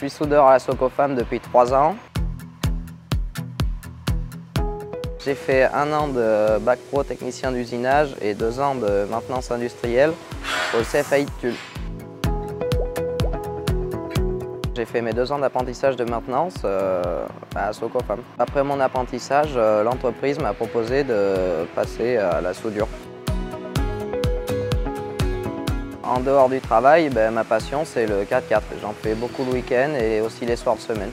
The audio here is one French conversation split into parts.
Je suis soudeur à la Socofam depuis 3 ans. J'ai fait 1 an de bac pro technicien d'usinage et 2 ans de maintenance industrielle au CFAI de Tulle. J'ai fait mes 2 ans d'apprentissage de maintenance à Socofam. Après mon apprentissage, l'entreprise m'a proposé de passer à la soudure. En dehors du travail, ma passion c'est le 4x4. J'en fais beaucoup le week-end et aussi les soirs de semaine.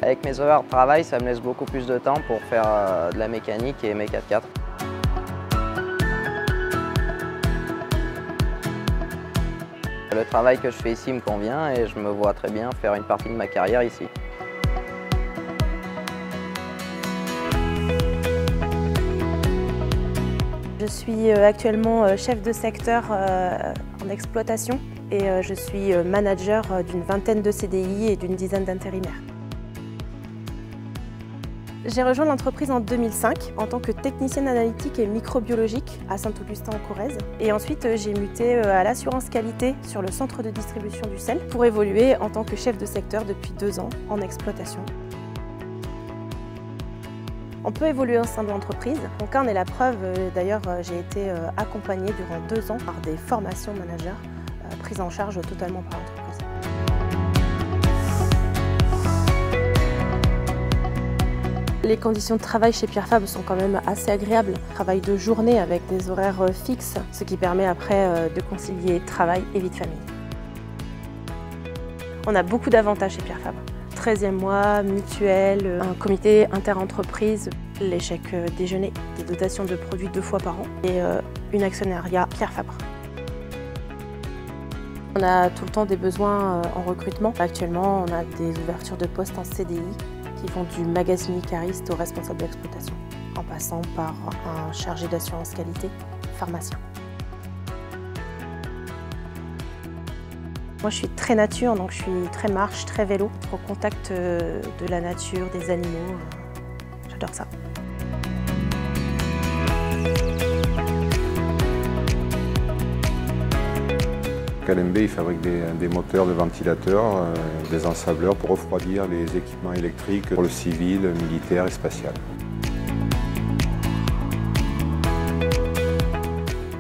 Avec mes horaires de travail, ça me laisse beaucoup plus de temps pour faire de la mécanique et mes 4x4. Le travail que je fais ici me convient et je me vois très bien faire une partie de ma carrière ici. Je suis actuellement chef de secteur en exploitation et je suis manager d'une vingtaine de CDI et d'une dizaine d'intérimaires. J'ai rejoint l'entreprise en 2005 en tant que technicienne analytique et microbiologique à Saint-Augustin-en-Corrèze. Et ensuite, j'ai muté à l'assurance qualité sur le centre de distribution du sel pour évoluer en tant que chef de secteur depuis 2 ans en exploitation. On peut évoluer au sein de l'entreprise. Mon cas en est la preuve. D'ailleurs, j'ai été accompagnée durant 2 ans par des formations managers prises en charge totalement par l'entreprise. Les conditions de travail chez Pierre Fabre sont quand même assez agréables. Travail de journée avec des horaires fixes, ce qui permet après de concilier travail et vie de famille. On a beaucoup d'avantages chez Pierre Fabre. 13e mois, mutuelle, un comité inter-entreprise, les chèques déjeuner, des dotations de produits 2 fois par an et une actionnariat Pierre Fabre. On a tout le temps des besoins en recrutement. Actuellement, on a des ouvertures de postes en CDI qui vont du magasinier cariste au responsable d'exploitation, en passant par un chargé d'assurance qualité, pharmacien. Moi je suis très nature, donc je suis très marche, très vélo, au contact de la nature, des animaux, j'adore ça. LMB il fabrique des moteurs de ventilateurs, des ensableurs pour refroidir les équipements électriques pour le civil, militaire et spatial.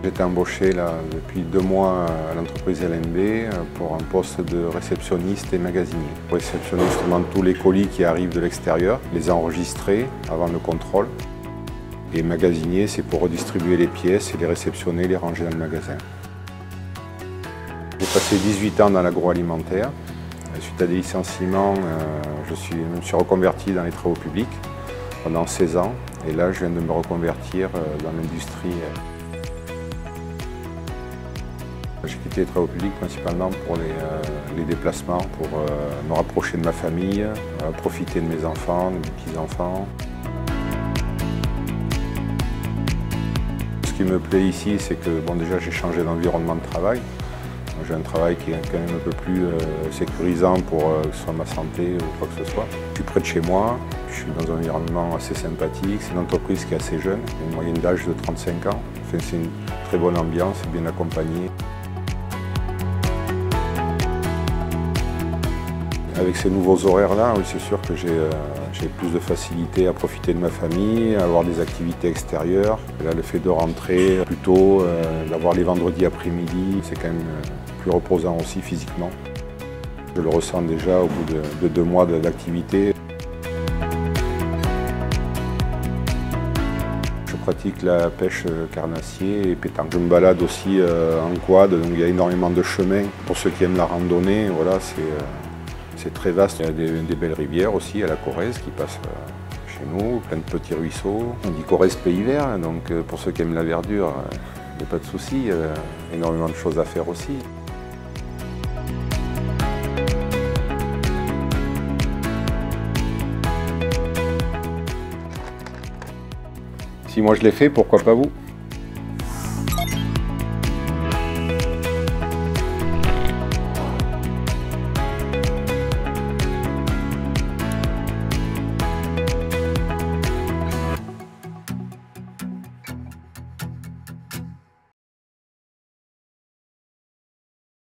J'ai été embauché là, depuis 2 mois à l'entreprise LMB pour un poste de réceptionniste et magasinier. Pour réceptionner justement tous les colis qui arrivent de l'extérieur, les enregistrer avant le contrôle. Et magasinier, c'est pour redistribuer les pièces et les réceptionner, les ranger dans le magasin. J'ai passé 18 ans dans l'agroalimentaire. Suite à des licenciements, je me suis reconverti dans les travaux publics pendant 16 ans. Et là, je viens de me reconvertir dans l'industrie. J'ai quitté les travaux publics principalement pour les déplacements, pour me rapprocher de ma famille, profiter de mes enfants, de mes petits-enfants. Ce qui me plaît ici, c'est que déjà j'ai changé d'environnement de travail. J'ai un travail qui est quand même un peu plus sécurisant pour que ce soit ma santé ou quoi que ce soit. Je suis près de chez moi, je suis dans un environnement assez sympathique. C'est une entreprise qui est assez jeune, une moyenne d'âge de 35 ans. Enfin, c'est une très bonne ambiance, bien accompagnée. Avec ces nouveaux horaires-là, oui, c'est sûr que j'ai plus de facilité à profiter de ma famille, à avoir des activités extérieures. Et là, le fait de rentrer plus tôt, d'avoir les vendredis après-midi, c'est quand même plus reposant aussi physiquement. Je le ressens déjà au bout de 2 mois d'activité. Je pratique la pêche carnassier et pétanque. Je me balade aussi en quad, donc il y a énormément de chemins. Pour ceux qui aiment la randonnée, voilà, c'est très vaste. Il y a des belles rivières aussi à la Corrèze qui passent chez nous, plein de petits ruisseaux. On dit Corrèze pays vert, donc pour ceux qui aiment la verdure, il n'y a pas de souci. Énormément de choses à faire aussi. Si moi je l'ai fait, pourquoi pas vous ?